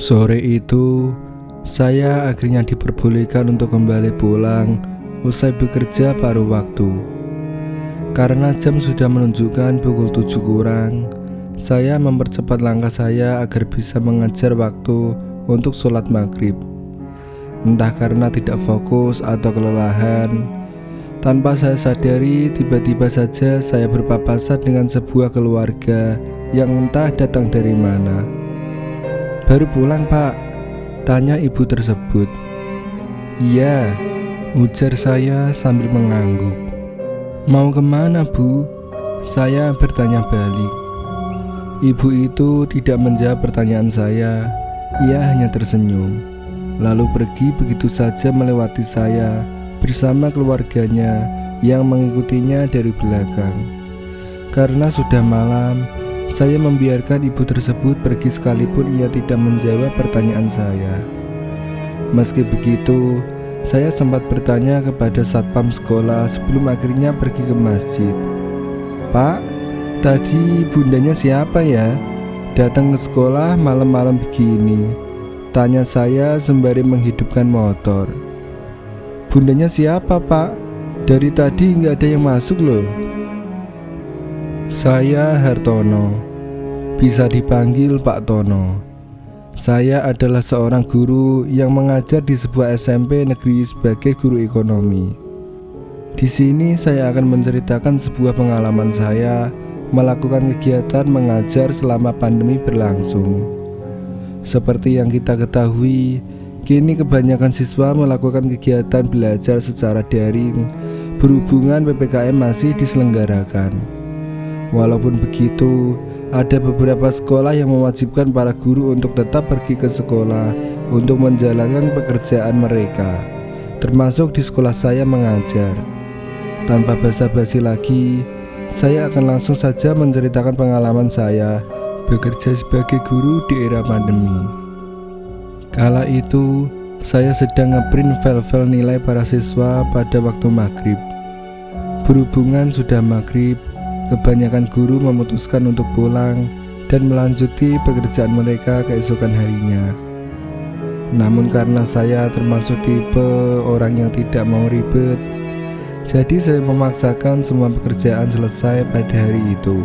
Sore itu, saya akhirnya diperbolehkan untuk kembali pulang usai bekerja paruh waktu. Karena jam sudah menunjukkan pukul 7 kurang, saya mempercepat langkah saya agar bisa mengejar waktu untuk sholat maghrib. Entah karena tidak fokus atau kelelahan, tanpa saya sadari tiba-tiba saja saya berpapasan dengan sebuah keluarga yang entah datang dari mana. "Baru pulang, Pak?" tanya ibu tersebut. "Iya," ujar saya sambil mengangguk. "Mau kemana, Bu?" saya bertanya balik. Ibu itu tidak menjawab pertanyaan saya. Ia hanya tersenyum, lalu pergi begitu saja melewati saya bersama keluarganya yang mengikutinya dari belakang. Karena sudah malam, saya membiarkan ibu tersebut pergi sekalipun ia tidak menjawab pertanyaan saya. Meski begitu, saya sempat bertanya kepada satpam sekolah sebelum akhirnya pergi ke masjid. "Pak, tadi bundanya siapa ya? Datang ke sekolah malam-malam begini?" tanya saya sembari menghidupkan motor. "Bundanya siapa, Pak? Dari tadi nggak ada yang masuk loh." "Saya Hartono, bisa dipanggil Pak Tono. Saya adalah seorang guru yang mengajar di sebuah SMP negeri sebagai guru ekonomi. Di sini saya akan menceritakan sebuah pengalaman saya melakukan kegiatan mengajar selama pandemi berlangsung. Seperti yang kita ketahui, kini kebanyakan siswa melakukan kegiatan belajar secara daring berhubungan PPKM masih diselenggarakan. Walaupun begitu, ada beberapa sekolah yang mewajibkan para guru untuk tetap pergi ke sekolah untuk menjalankan pekerjaan mereka, termasuk di sekolah saya mengajar. Tanpa basa-basi lagi, saya akan langsung saja menceritakan pengalaman saya bekerja sebagai guru di era pandemi. Kala itu, saya sedang ngeprint file-file nilai para siswa pada waktu maghrib. Berhubungan sudah maghrib, kebanyakan guru memutuskan untuk pulang dan melanjuti pekerjaan mereka keesokan harinya. Namun karena saya termasuk tipe orang yang tidak mau ribet, jadi saya memaksakan semua pekerjaan selesai pada hari itu.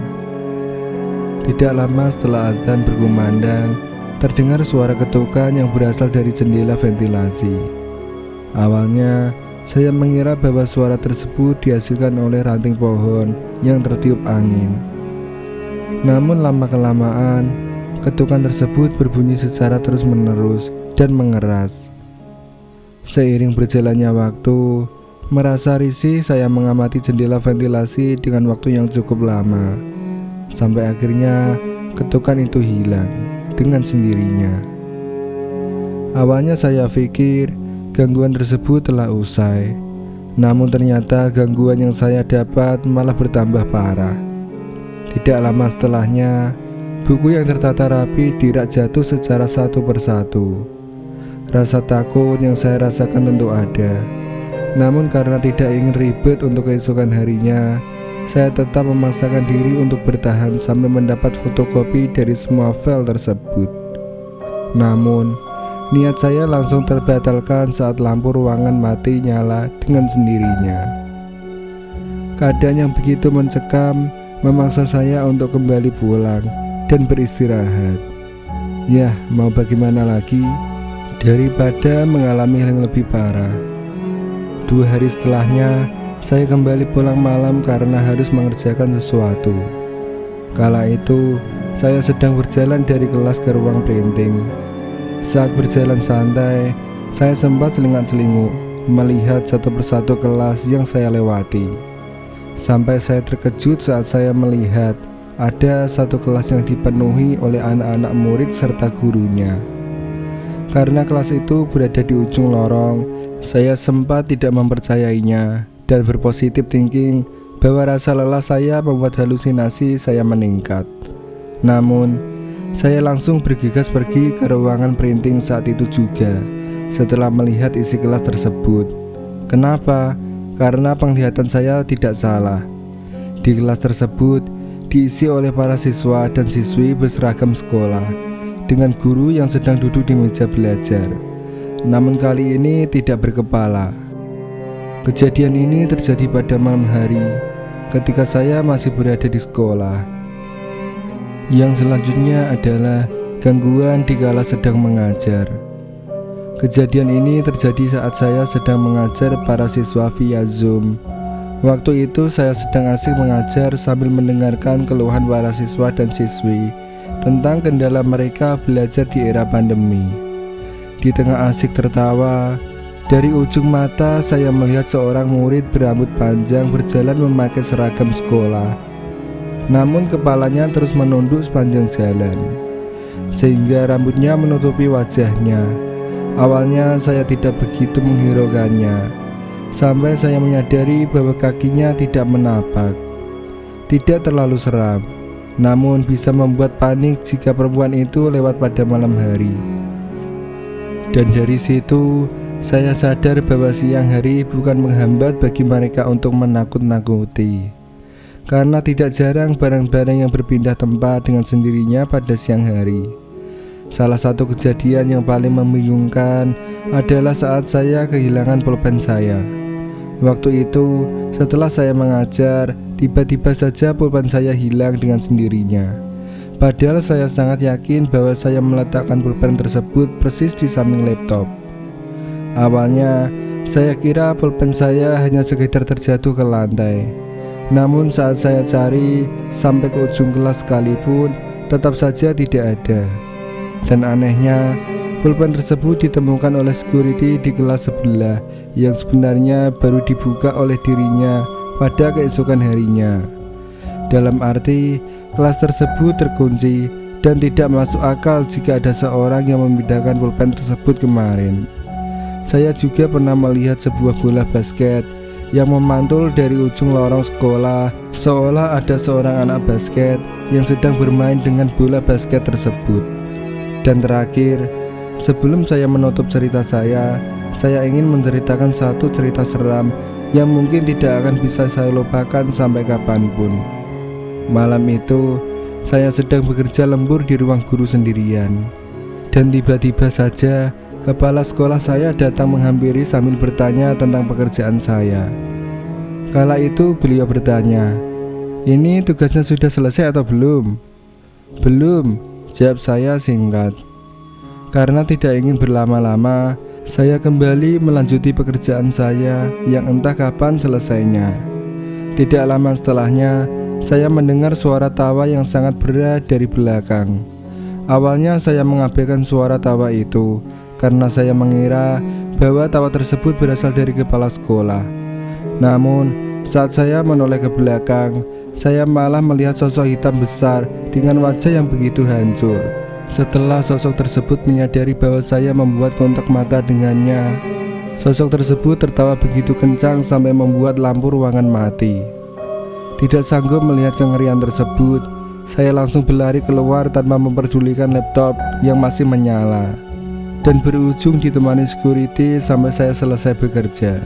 Tidak lama setelah azan berkumandang, terdengar suara ketukan yang berasal dari jendela ventilasi. Awalnya, saya mengira bahwa suara tersebut dihasilkan oleh ranting pohon yang tertiup angin. Namun lama-kelamaan, ketukan tersebut berbunyi secara terus-menerus dan mengeras. Seiring berjalannya waktu, merasa risih saya mengamati jendela ventilasi dengan waktu yang cukup lama. Sampai akhirnya ketukan itu hilang dengan sendirinya. Awalnya saya pikir gangguan tersebut telah usai, namun ternyata gangguan yang saya dapat malah bertambah parah. Tidak lama setelahnya, buku yang tertata rapi dirak jatuh secara satu persatu. Rasa takut yang saya rasakan tentu ada, namun karena tidak ingin ribet untuk keesokan harinya, saya tetap memaksakan diri untuk bertahan sampai mendapat fotokopi dari semua file tersebut. Namun, niat saya langsung terbatalkan saat lampu ruangan mati nyala dengan sendirinya. Keadaan yang begitu mencekam memaksa saya untuk kembali pulang dan beristirahat. Yah, mau bagaimana lagi daripada mengalami hal yang lebih parah. 2 hari setelahnya, saya kembali pulang malam karena harus mengerjakan sesuatu. Kala itu, saya sedang berjalan dari kelas ke ruang printing. Saat berjalan santai, saya sempat selingat-selinguk melihat satu persatu kelas yang saya lewati. Sampai saya terkejut saat saya melihat ada satu kelas yang dipenuhi oleh anak-anak murid serta gurunya. Karena kelas itu berada di ujung lorong, saya sempat tidak mempercayainya dan berpositif thinking bahwa rasa lelah saya membuat halusinasi saya meningkat. Namun, saya langsung bergegas pergi ke ruangan printing saat itu juga setelah melihat isi kelas tersebut. Kenapa? Karena penglihatan saya tidak salah. Di kelas tersebut diisi oleh para siswa dan siswi berseragam sekolah dengan guru yang sedang duduk di meja belajar. Namun kali ini tidak berkepala. Kejadian ini terjadi pada malam hari ketika saya masih berada di sekolah. Yang selanjutnya adalah gangguan dikala sedang mengajar. Kejadian ini terjadi saat saya sedang mengajar para siswa via Zoom. Waktu itu saya sedang asik mengajar sambil mendengarkan keluhan para siswa dan siswi tentang kendala mereka belajar di era pandemi. Di tengah asik tertawa, dari ujung mata saya melihat seorang murid berambut panjang berjalan memakai seragam sekolah. Namun kepalanya terus menunduk sepanjang jalan, sehingga rambutnya menutupi wajahnya. Awalnya saya tidak begitu menghiraukannya, sampai saya menyadari bahwa kakinya tidak menapak. Tidak terlalu seram, namun bisa membuat panik jika perempuan itu lewat pada malam hari. Dan dari situ saya sadar bahwa siang hari bukan menghambat bagi mereka untuk menakut-nakuti. Karena tidak jarang barang-barang yang berpindah tempat dengan sendirinya pada siang hari. Salah satu kejadian yang paling membingungkan adalah saat saya kehilangan pulpen saya. Waktu itu, setelah saya mengajar, tiba-tiba saja pulpen saya hilang dengan sendirinya. Padahal saya sangat yakin bahwa saya meletakkan pulpen tersebut persis di samping laptop. Awalnya, saya kira pulpen saya hanya sekedar terjatuh ke lantai. Namun saat saya cari sampai ke ujung kelas sekalipun, tetap saja tidak ada. Dan anehnya, pulpen tersebut ditemukan oleh security di kelas sebelah yang sebenarnya baru dibuka oleh dirinya pada keesokan harinya. Dalam arti, kelas tersebut terkunci dan tidak masuk akal jika ada seorang yang memindahkan pulpen tersebut kemarin. Saya juga pernah melihat sebuah bola basket yang memantul dari ujung lorong sekolah, seolah ada seorang anak basket yang sedang bermain dengan bola basket tersebut. Dan terakhir, sebelum saya menutup cerita saya ingin menceritakan satu cerita seram yang mungkin tidak akan bisa saya lupakan sampai kapanpun. Malam itu, saya sedang bekerja lembur di ruang guru sendirian. Dan tiba-tiba saja, kepala sekolah saya datang menghampiri sambil bertanya tentang pekerjaan saya. Kala itu beliau bertanya, "Ini tugasnya sudah selesai atau belum?" "Belum," jawab saya singkat. Karena tidak ingin berlama-lama, saya kembali melanjuti pekerjaan saya yang entah kapan selesainya. Tidak lama setelahnya, saya mendengar suara tawa yang sangat berat dari belakang. Awalnya saya mengabaikan suara tawa itu karena saya mengira bahwa tawa tersebut berasal dari kepala sekolah. Namun, saat saya menoleh ke belakang, saya malah melihat sosok hitam besar dengan wajah yang begitu hancur. Setelah sosok tersebut menyadari bahwa saya membuat kontak mata dengannya, sosok tersebut tertawa begitu kencang sampai membuat lampu ruangan mati. Tidak sanggup melihat kengerian tersebut, saya langsung berlari keluar tanpa memperdulikan laptop yang masih menyala, dan berujung ditemani security sampai saya selesai bekerja.